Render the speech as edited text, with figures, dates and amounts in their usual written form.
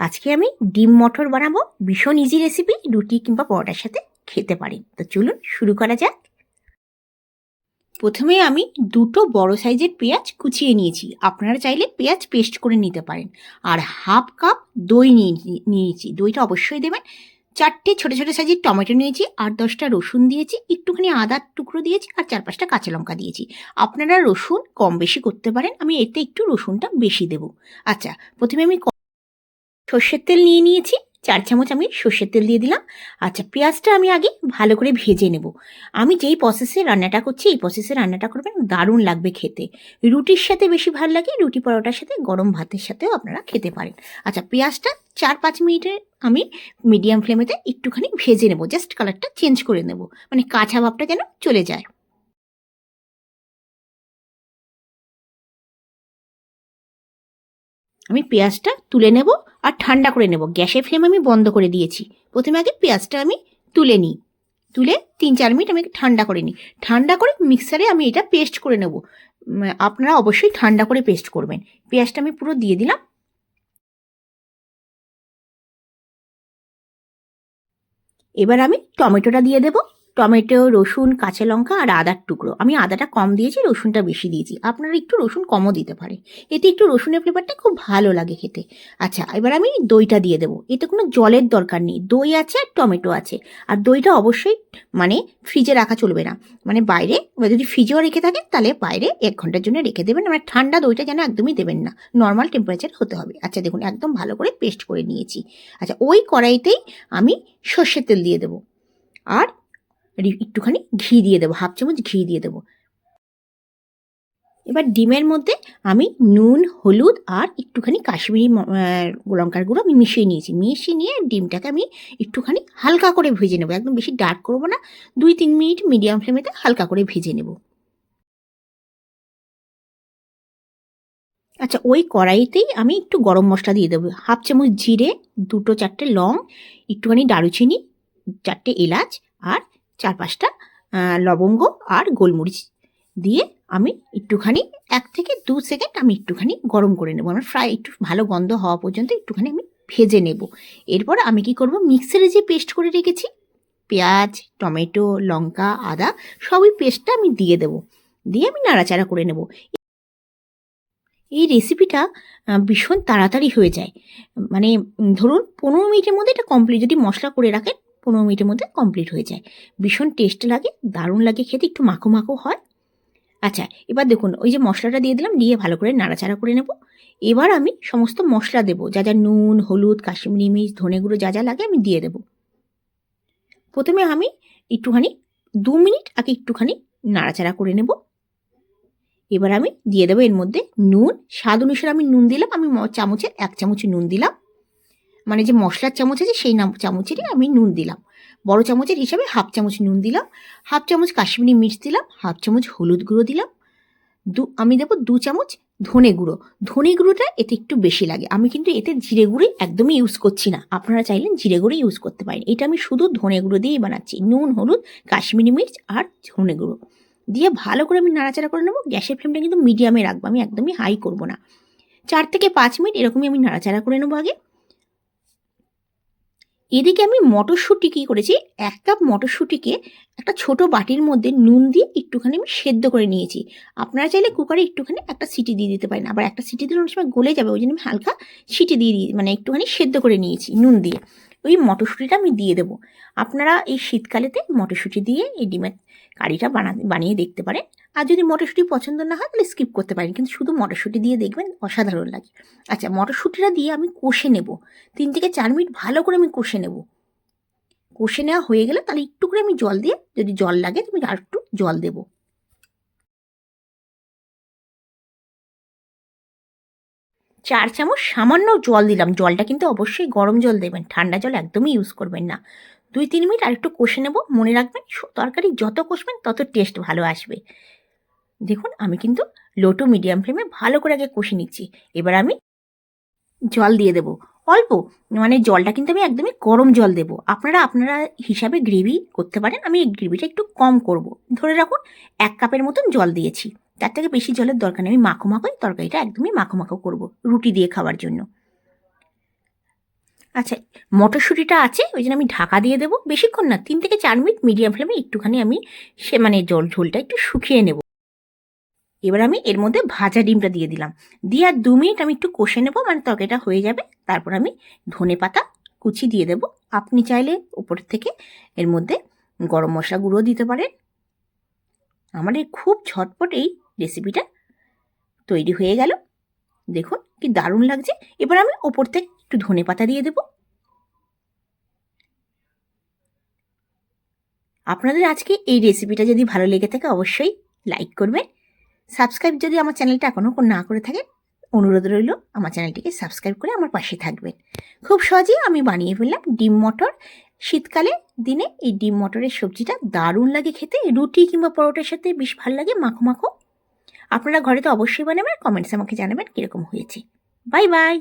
আজকে আমি ডিম মটর বানাবো। ভীষণ ইজি রেসিপি, রুটি কিংবা পরোটার সাথে খেতে পারেন। তো চলুন শুরু করা যাক। প্রথমে আমি দুটো বড় সাইজের পেঁয়াজ কুচিয়ে নিয়েছি। আপনারা চাইলে পেঁয়াজ পেস্ট করে নিতে পারেন। আর হাফ কাপ দই নিয়েছি। দইটা অবশ্যই দেবেন। 4টে ছোটো ছোটো সাইজের টমেটো নিয়েছি, 8-10টা রসুন দিয়েছি, একটুখানি আদার টুকরো দিয়েছি, আর 4-5টা কাঁচা লঙ্কা দিয়েছি। আপনারা রসুন কম বেশি করতে পারেন, আমি এতে একটু রসুনটা বেশি দেবো। আচ্ছা, প্রথমে আমি সর্ষের তেল নিয়ে নিয়েছি। 4 চামচ আমি সর্ষের তেল দিয়ে দিলাম। আচ্ছা, পেঁয়াজটা আমি আগে ভালো করে ভেজে নেব। আমি যেই প্রসেসে রান্নাটা করছি এই প্রসেসে রান্নাটা করবেন, দারুণ লাগবে খেতে। রুটির সাথে বেশি ভালো লাগে, রুটি পরোটার সাথে, গরম ভাতের সাথেও আপনারা খেতে পারেন। আচ্ছা, পেঁয়াজটা 4-5 মিনিটে আমি মিডিয়াম ফ্লেমেতে একটুখানি ভেজে নেব, জাস্ট কালারটা চেঞ্জ করে নেব, মানে কাঁচা ভাবটা যেন চলে যায়। আমি পেঁয়াজটা তুলে নেব আর ঠান্ডা করে নেব। গ্যাসের ফ্লেম আমি বন্ধ করে দিয়েছি। প্রথমে আগে পেঁয়াজটা আমি তুলে নিই। তুলে 3-4 মিনিট আমি ঠান্ডা করে নিই। ঠান্ডা করে মিক্সারে আমি এটা পেস্ট করে নেব। আপনারা অবশ্যই ঠান্ডা করে পেস্ট করবেন। পেঁয়াজটা আমি পুরো দিয়ে দিলাম। এবার আমি টমেটোটা দিয়ে দেবো। টমেটো, রসুন, কাঁচা লঙ্কা আর আদার টুকরো। আমি আদাটা কম দিয়েছি, রসুনটা বেশি দিয়েছি। আপনারা একটু রসুন কমও দিতে পারে, এতে একটু রসুনের ফ্লেভারটা খুব ভালো লাগে খেতে। আচ্ছা, এবার আমি দইটা দিয়ে দেবো। এতে কোনো জলের দরকার নেই, দই আছে আর টমেটো আছে। আর দইটা অবশ্যই মানে ফ্রিজে রাখা চলবে না, মানে বাইরে, যদি ফ্রিজেও রেখে থাকেন তাহলে বাইরে 1 ঘন্টার জন্য রেখে দেবেন। মানে ঠান্ডা দইটা যেন একদমই দেবেন না, নর্মাল টেম্পারেচার হতে হবে। আচ্ছা দেখুন, একদম ভালো করে পেস্ট করে নিয়েছি। আচ্ছা, ওই কড়াইতেই আমি সর্ষের তেল দিয়ে দেবো আর একটুখানি ঘি দিয়ে দেবো, 1/2 চামচ ঘি দিয়ে দেবো। এবার ডিমের মধ্যে আমি নুন, হলুদ আর একটুখানি কাশ্মীরি লঙ্কার গুঁড়ো আমি মিশিয়ে নিয়েছি। মিশিয়ে নিয়ে ডিমটাকে আমি একটুখানি হালকা করে ভেজে নেবো, একদম বেশি ডার্ক করবো না। 2-3 মিনিট মিডিয়াম ফ্লেমেতে হালকা করে ভেজে নেব। আচ্ছা, ওই কড়াইতেই আমি একটু গরম মশলা দিয়ে দেবো। 1/2 চামচ জিরে, 2-4টে লং, একটুখানি দারুচিনি, 4টে এলাচ আর 4-5টা লবঙ্গ আর গোলমরিচ দিয়ে আমি একটুখানি 1 থেকে 2 সেকেন্ড আমি একটুখানি গরম করে নেবো। আমার ফ্রাই একটু ভালো গন্ধ হওয়া পর্যন্ত একটুখানি আমি ভেজে নেব। এরপর আমি কি করব, মিক্সারে যে পেস্ট করে রেখেছি পেঁয়াজ, টমেটো, লঙ্কা, আদা, সবই পেস্টটা আমি দিয়ে দেবো। দিয়ে আমি নাড়াচাড়া করে নেব। এই রেসিপিটা ভীষণ তাড়াতাড়ি হয়ে যায়। মানে ধরুন 15 মিনিটের মধ্যে এটা কমপ্লিট, যদি মশলা করে রাখেন 15 মিনিটের মধ্যে কমপ্লিট হয়ে যায়। ভীষণ টেস্ট লাগে, দারুণ লাগে খেতে, একটু মাখো মাখো হয়। আচ্ছা, এবার দেখুন ওই যে মশলাটা দিয়ে দিলাম, দিয়ে ভালো করে নাড়াচাড়া করে নেব। এবার আমি সমস্ত মশলা দেবো, যা যা নুন, হলুদ, কাশ্মীরি মির্চ, ধনে গুঁড়ো যা যা লাগে আমি দিয়ে দেবো। প্রথমে আমি একটুখানি 2 মিনিট আগে একটুখানি নাড়াচাড়া করে নেব। এবার আমি দিয়ে দেবো এর মধ্যে নুন। স্বাদ অনুসারে আমি নুন দিলাম। আমি চামচের 1 চামচ নুন দিলাম, মানে যে মশলার চামচ আছে সেই চামচেরই আমি নুন দিলাম। বড় চামচের হিসাবে 1/2 চামচ নুন দিলাম। 1/2 চামচ কাশ্মীরি মির্চ দিলাম। 1/2 চামচ হলুদ গুঁড়ো দিলাম। আমি দেবো 2 চামচ ধনে গুঁড়ো। ধনে গুঁড়োটা এতে একটু বেশি লাগে। আমি কিন্তু এতে জিরে গুঁড়ো একদমই ইউজ করছি না, আপনারা চাইলেন জিরে গুঁড়ো ইউজ করতে পারেন। এটা আমি শুধু ধনে গুঁড়ো দিয়েই বানাচ্ছি। নুন, হলুদ, কাশ্মীরি মির্চ আর ধনে গুঁড়ো দিয়ে ভালো করে আমি নাড়াচাড়া করে নেবো। গ্যাসের ফ্লেমটা কিন্তু মিডিয়ামে রাখবো, আমি একদমই হাই করবো না। 4 থেকে 5 মিনিট এরকমই আমি নাড়াচাড়া করে নেবো আগে। এদিকে আমি মটরশুঁটি কী করেছি, 1 কাপ মটরশুঁটিকে একটা ছোট বাটির মধ্যে নুন দিয়ে একটুখানি আমি সেদ্ধ করে নিয়েছি। আপনারা চাইলে কুকারে একটুখানি একটা সিটি দিয়ে দিতে পারেন, আবার একটা সিটি দিলে অনেক সময় গলে যাবে, ওই জন্য আমি হালকা সিটি দিয়ে মানে একটুখানি সেদ্ধ করে নিয়েছি নুন দিয়ে। ওই মটরশুঁটিটা আমি দিয়ে দেবো। আপনারা এই শীতকালেতে মটরশুঁটি দিয়ে এই ডিমের কারিটা বানিয়ে দেখতে পারেন। আর যদি মটরশুঁটি পছন্দ না হয় তাহলে স্কিপ করতে পারেন, কিন্তু শুধু মটরশুঁটি দিয়ে দেখবেন অসাধারণ লাগে। আচ্ছা, মটরশুঁটিটা দিয়ে আমি কষে নেব। 3 থেকে 4 মিনিট ভালো করে আমি কষে নেব। কষে নেওয়া হয়ে গেলে তাহলে একটু করে আমি জল দিয়ে, যদি জল লাগে তুমি আর একটু জল দেবো। 4 চামচ সামান্য জল দিলাম। জলটা কিন্তু অবশ্যই গরম জল দেবেন, ঠান্ডা জল একদমই ইউজ করবেন না। 2-3 মিনিট আর একটু কষে নেব। মনে রাখবেন, তরকারি যত কষবেন তত টেস্ট ভালো আসবে। দেখুন আমি কিন্তু লো টু মিডিয়াম ফ্লেমে ভালো করে আগে কষে নিচ্ছি। এবার আমি জল দিয়ে দেবো অল্প, মানে জলটা কিন্তু আমি একদমই গরম জল দেবো। আপনারা হিসাবে গ্রেভি করতে পারেন। আমি এই গ্রেভিটা একটু কম করব, ধরে রাখুন 1 কাপের মতন জল দিয়েছি। তার থেকে বেশি জলের দরকার নেই। আমি মাখো মাখোই তরকারিটা একদমই মাখো মাখো করবো রুটি দিয়ে খাওয়ার জন্য। আচ্ছা, মটরশুঁটিটা আছে, ওই জন্য আমি ঢাকা দিয়ে দেবো, বেশিক্ষণ না, 3 থেকে 4 মিনিট মিডিয়াম ফ্লেমে একটুখানি আমি মানে ঝোলটা একটু শুকিয়ে নেব। এবার আমি এর মধ্যে ভাজা ডিমটা দিয়ে দিলাম, দিয়ে আর 2 মিনিট আমি একটু কষে নেব, মানে তরকারিটা হয়ে যাবে। তারপর আমি ধনেপাতা কুচি দিয়ে দেবো। আপনি চাইলে উপরের থেকে এর মধ্যে গরম মশলা গুঁড়ো দিতে পারেন। আমার এই খুব ঝটপট এই রেসিপিটা তৈরি হয়ে গেল। দেখুন কি দারুণ লাগছে। এবার আমি ওপর থেকে একটু ধনেপাতা দিয়ে দেবো। আপনাদের আজকে এই রেসিপিটা যদি ভালো লেগে থাকে অবশ্যই লাইক করবেন। সাবস্ক্রাইব যদি আমার চ্যানেলটা এখনও না করে থাকেন, অনুরোধ রইল আমার চ্যানেলটিকে সাবস্ক্রাইব করে আমার পাশে থাকবেন। খুব সহজেই আমি বানিয়ে ফেললাম ডিম মটর। শীতকালে দিনে এই ডিম মটরের সবজিটা দারুণ লাগে খেতে, রুটি কিংবা পরোটার সাথে বেশ ভালো লাগে, মাখো মাখো। আপনারা ঘরে তো অবশ্যই বানাবেন, কমেন্টসে আমাকে জানাবেন কীরকম হয়েছে। Bye bye.